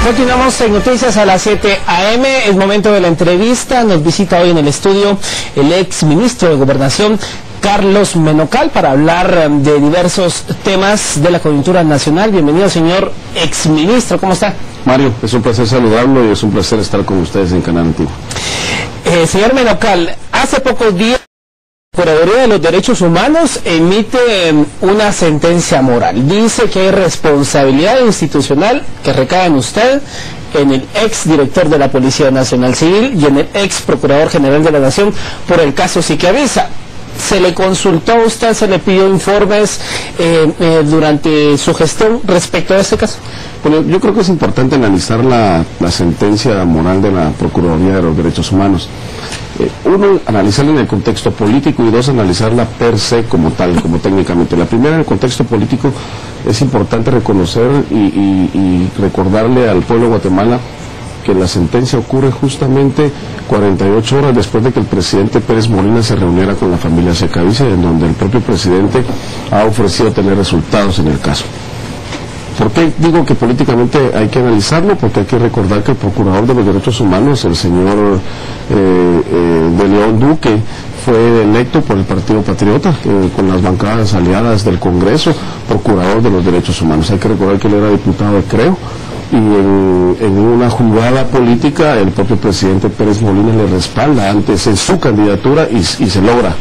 Continuamos en Noticias a las 7 AM, es momento de la entrevista. Nos visita hoy en el estudio el ex ministro de Gobernación, Carlos Menocal, para hablar de diversos temas de la coyuntura nacional. Bienvenido, señor ex ministro, ¿cómo está? Mario, es un placer saludarlo y es un placer estar con ustedes en Canal Antiguo. Señor Menocal, hace pocos días la Procuraduría de los Derechos Humanos emite una sentencia moral. Dice que hay responsabilidad institucional que recae en usted, en el ex director de la Policía Nacional Civil y en el ex Procurador General de la Nación por el caso Siqueavisa. ¿Se le consultó a usted, se le pidió informes durante su gestión respecto a este caso? Bueno, yo creo que es importante analizar la sentencia moral de la Procuraduría de los Derechos Humanos. Uno, analizarla en el contexto político, y dos, analizarla per se como tal, como técnicamente. La primera, en el contexto político, es importante reconocer y recordarle al pueblo de Guatemala que la sentencia ocurre justamente 48 horas después de que el presidente Pérez Molina se reuniera con la familia Siqueavisa, en donde el propio presidente ha ofrecido tener resultados en el caso. ¿Por qué digo que políticamente hay que analizarlo? Porque hay que recordar que el Procurador de los Derechos Humanos, el señor de León Duque, fue electo por el Partido Patriota, con las bancadas aliadas del Congreso, Procurador de los Derechos Humanos. Hay que recordar que él era diputado de Creo, y en una jugada política el propio presidente Pérez Molina le respalda antes en su candidatura y se logra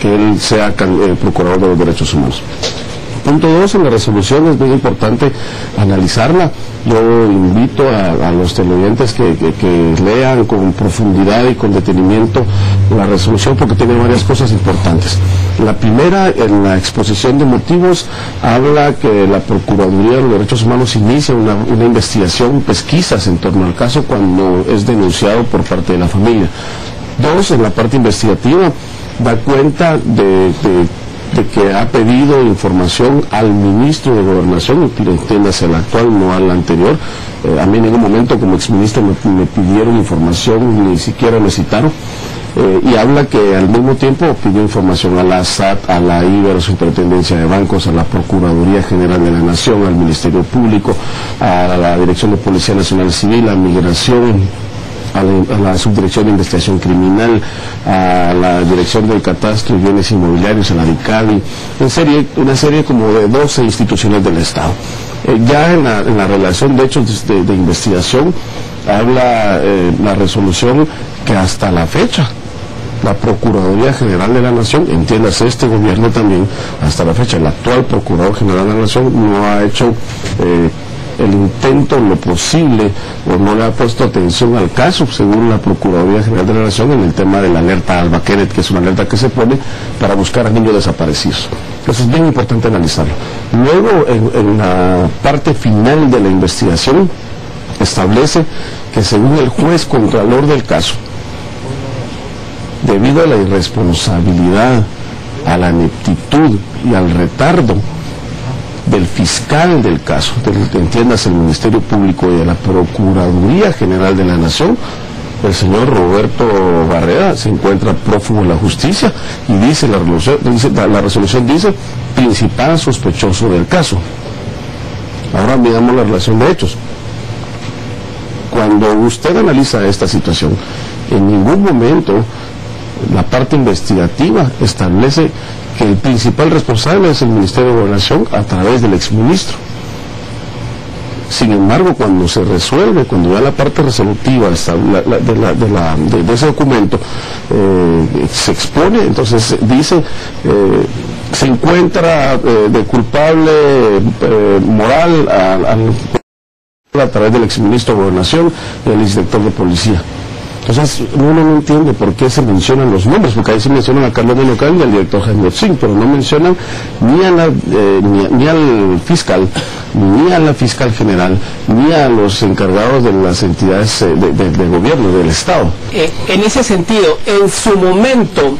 que él sea Procurador de los Derechos Humanos. Punto 2, en la resolución es muy importante analizarla. Yo invito a los televidentes que lean con profundidad y con detenimiento la resolución, porque tiene varias cosas importantes. La primera, en la exposición de motivos, habla que la Procuraduría de los Derechos Humanos inicia una investigación, pesquisas en torno al caso cuando es denunciado por parte de la familia. 2, en la parte investigativa, da cuenta de que ha pedido información al ministro de Gobernación, entiéndase el actual, no al anterior. A mí en ningún momento como exministro me pidieron información, ni siquiera me citaron. Y habla que al mismo tiempo pidió información a la SAT, a la IBER, Superintendencia de Bancos, a la Procuraduría General de la Nación, al Ministerio Público, a la Dirección de Policía Nacional Civil, a Migración, a la Subdirección de Investigación Criminal, a la Dirección del Catastro y Bienes Inmobiliarios, a la DICABI, una serie como de 12 instituciones del Estado. Ya en la relación de hechos de investigación habla la resolución que hasta la fecha la Procuraduría General de la Nación, entiéndase este gobierno también, hasta la fecha el actual Procurador General de la Nación no ha hecho el intento, lo posible, o no le ha puesto atención al caso, según la Procuraduría General de la Nación, en el tema de la alerta Alba Kenneth, que es una alerta que se pone para buscar a niños desaparecidos. Eso es bien importante analizarlo. Luego, en la parte final de la investigación, establece que según el juez contralor del caso, debido a la irresponsabilidad, a la ineptitud y al retardo del fiscal del caso, entiendas el Ministerio Público y de la Procuraduría General de la Nación, el señor Roberto Barrera se encuentra prófugo de la justicia, y dice la resolución dice principal sospechoso del caso. Ahora miramos la relación de hechos. Cuando usted analiza esta situación, en ningún momento la parte investigativa establece que el principal responsable es el Ministerio de Gobernación a través del exministro. Sin embargo, cuando se resuelve, cuando ya la parte resolutiva de ese documento se expone, entonces dice se encuentra de culpable moral a través del exministro de Gobernación y el inspector de policía. Entonces uno no entiende por qué se mencionan los nombres, porque ahí se mencionan a Carlos Menocal y al director Jaime Otzin, pero no mencionan ni al fiscal, ni a la fiscal general, ni a los encargados de las entidades de gobierno, del Estado. En ese sentido, en su momento,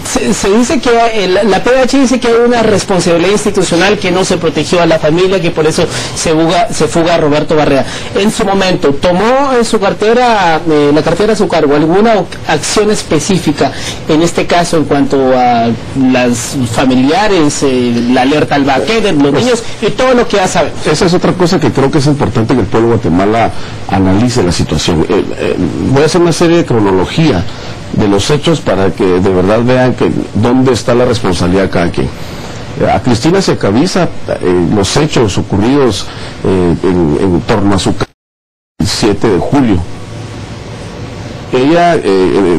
Se dice que la PDH dice que hay una responsabilidad institucional, que no se protegió a la familia, que por eso se fuga Roberto Barreda. En su momento, ¿tomó en su cartera, la cartera a su cargo, alguna acción específica, en este caso, en cuanto a las familiares, la alerta al vaquero, los niños y todo lo que ya sabemos? Esa es otra cosa que creo que es importante que el pueblo de Guatemala analice la situación. Voy a hacer una serie de cronología de los hechos para que de verdad vean que dónde está la responsabilidad de cada quien. A Cristina Secaviza, los hechos ocurridos en torno a su casa el 7 de julio. Ella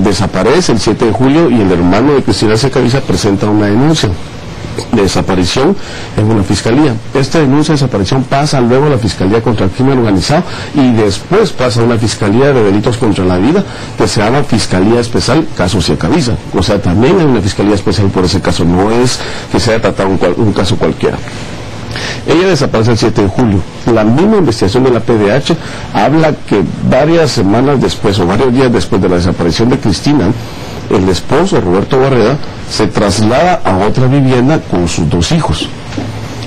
desaparece el 7 de julio y el hermano de Cristina Secaviza presenta una denuncia de desaparición en una fiscalía. Esta denuncia de desaparición pasa luego a la Fiscalía contra el Crimen Organizado y después pasa a una Fiscalía de Delitos contra la Vida que se llama Fiscalía Especial Caso Secaviza. O sea, también hay una Fiscalía Especial por ese caso, no es que se haya tratado un caso cualquiera. Ella desaparece el 7 de julio. La misma investigación de la PDH habla que varias semanas después o varios días después de la desaparición de Cristina, el esposo Roberto Barreda se traslada a otra vivienda con sus 2 hijos.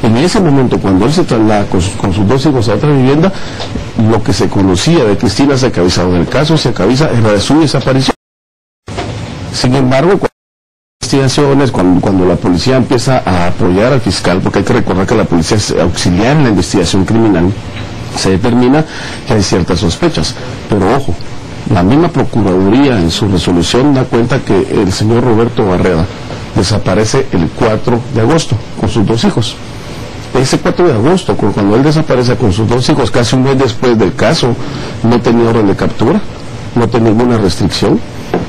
En ese momento, cuando él se traslada con sus 2 hijos a otra vivienda, lo que se conocía de Cristina Secaviza o del caso Secaviza era de su desaparición. Sin embargo, cuando la policía empieza a apoyar al fiscal, porque hay que recordar que la policía es auxiliar en la investigación criminal, se determina que hay ciertas sospechas. Pero ojo, la misma Procuraduría en su resolución da cuenta que el señor Roberto Barreda desaparece el 4 de agosto con sus 2 hijos. Ese 4 de agosto, cuando él desaparece con sus 2 hijos, casi un mes después del caso, no tenía orden de captura, no tenía ninguna restricción,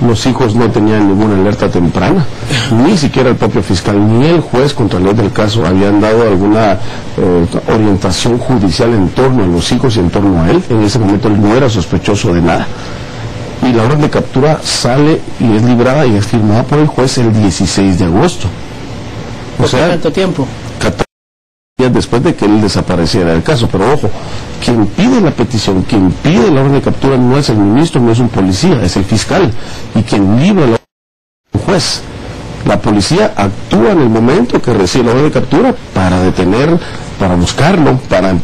los hijos no tenían ninguna alerta temprana, ni siquiera el propio fiscal ni el juez contralor del caso habían dado alguna orientación judicial en torno a los hijos y en torno a él. En ese momento él no era sospechoso de nada. Y la orden de captura sale y es librada y es firmada por el juez el 16 de agosto. O sea, ¿cuánto tiempo? 14 días después de que él desapareciera del caso. Pero ojo, quien pide la petición, quien pide la orden de captura no es el ministro, no es un policía, es el fiscal. Y quien libra la orden es el juez. La policía actúa en el momento que recibe la orden de captura para detener, para buscarlo,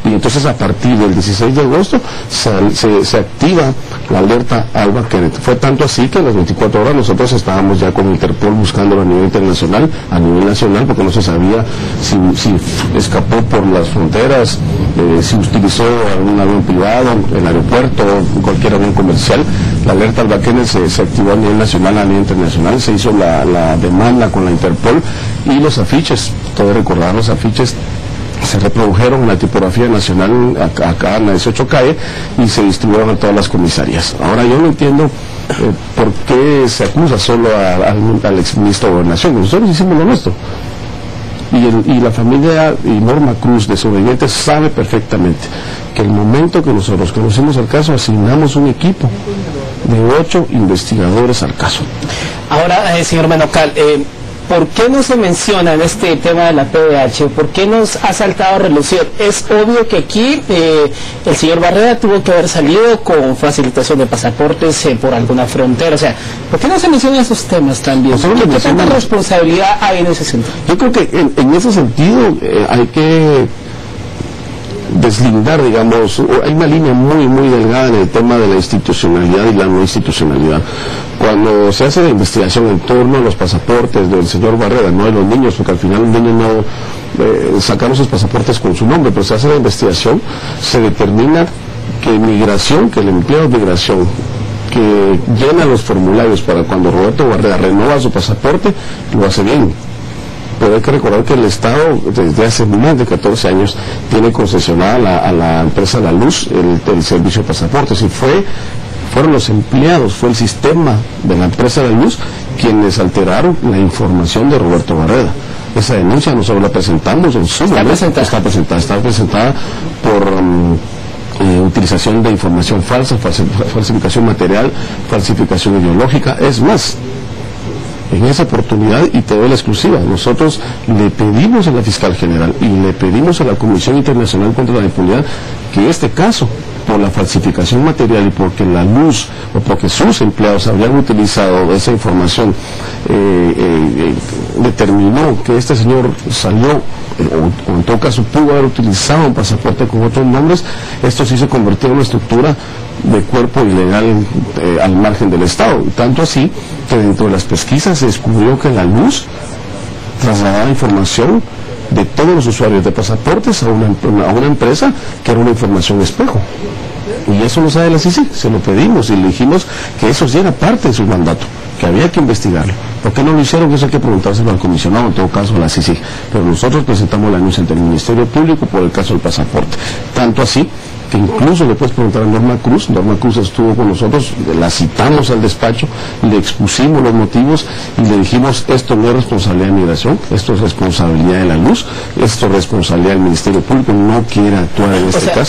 y entonces a partir del 16 de agosto se activa la alerta al vaquero. Fue tanto así que a las 24 horas nosotros estábamos ya con Interpol buscándolo a nivel internacional, a nivel nacional, porque no se sabía si escapó por las fronteras, si utilizó algún avión privado, el aeropuerto, cualquier avión comercial. La alerta al vaquero se activó a nivel nacional, a nivel internacional, se hizo la demanda con la Interpol y los afiches, todo recordar los afiches, se reprodujeron en la tipografía nacional acá en la 18 calle y se distribuyeron a todas las comisarías. Ahora yo no entiendo por qué se acusa solo al exministro de Gobernación. Nosotros hicimos lo nuestro. Y la familia y Norma Cruz de sobrevivientes sabe perfectamente que el momento que nosotros conocimos el caso asignamos un equipo de 8 investigadores al caso. Ahora, señor Menocal, ¿por qué no se menciona en este tema de la PDH? ¿Por qué nos ha saltado a relucir? Es obvio que aquí el señor Barreda tuvo que haber salido con facilitación de pasaportes por alguna frontera. O sea, ¿por qué no se mencionan esos temas también? ¿Qué tanta responsabilidad hay en ese sentido? Yo creo que en ese sentido hay que deslindar, digamos, hay una línea muy delgada en el tema de la institucionalidad y la no institucionalidad. Cuando se hace la investigación en torno a los pasaportes del señor Barreda, no de los niños, porque al final los niños no sacaron sus pasaportes con su nombre, pero se hace la investigación, se determina que migración, que el empleado de migración que llena los formularios para cuando Roberto Barreda renova su pasaporte, lo hace bien. Pero hay que recordar que el Estado desde hace más de 14 años tiene concesionada a la empresa La Luz el servicio de pasaportes y fueron los empleados, fue el sistema de la empresa La Luz quienes alteraron la información de Roberto Barreda. Esa denuncia nosotros la presentamos en su momento. Está presentada por utilización de información falsa, falsificación material, falsificación ideológica. Es más, en esa oportunidad, y te doy la exclusiva, nosotros le pedimos a la fiscal general y le pedimos a la Comisión Internacional contra la Impunidad que este caso, por la falsificación material y porque La Luz o porque sus empleados habían utilizado esa información determinó que este señor salió, o en todo caso pudo haber utilizado un pasaporte con otros nombres, esto sí se convirtió en una estructura de cuerpo ilegal al margen del Estado. Tanto así que dentro de las pesquisas se descubrió que la Luz trasladaba información de todos los usuarios de pasaportes a una empresa que era una información espejo. Y eso lo sabe la CICIG, se lo pedimos y le dijimos que eso sí era parte de su mandato, que había que investigarlo. ¿Por qué no lo hicieron? Eso hay que preguntárselo al comisionado, en todo caso a la CICIG. Pero nosotros presentamos la denuncia ante el Ministerio Público por el caso del pasaporte. Tanto así que incluso le puedes preguntar a Norma Cruz. Norma Cruz estuvo con nosotros, la citamos al despacho, le expusimos los motivos y le dijimos: esto no es responsabilidad de migración, esto es responsabilidad de la Luz, esto es responsabilidad del Ministerio Público, no quiere actuar en este caso.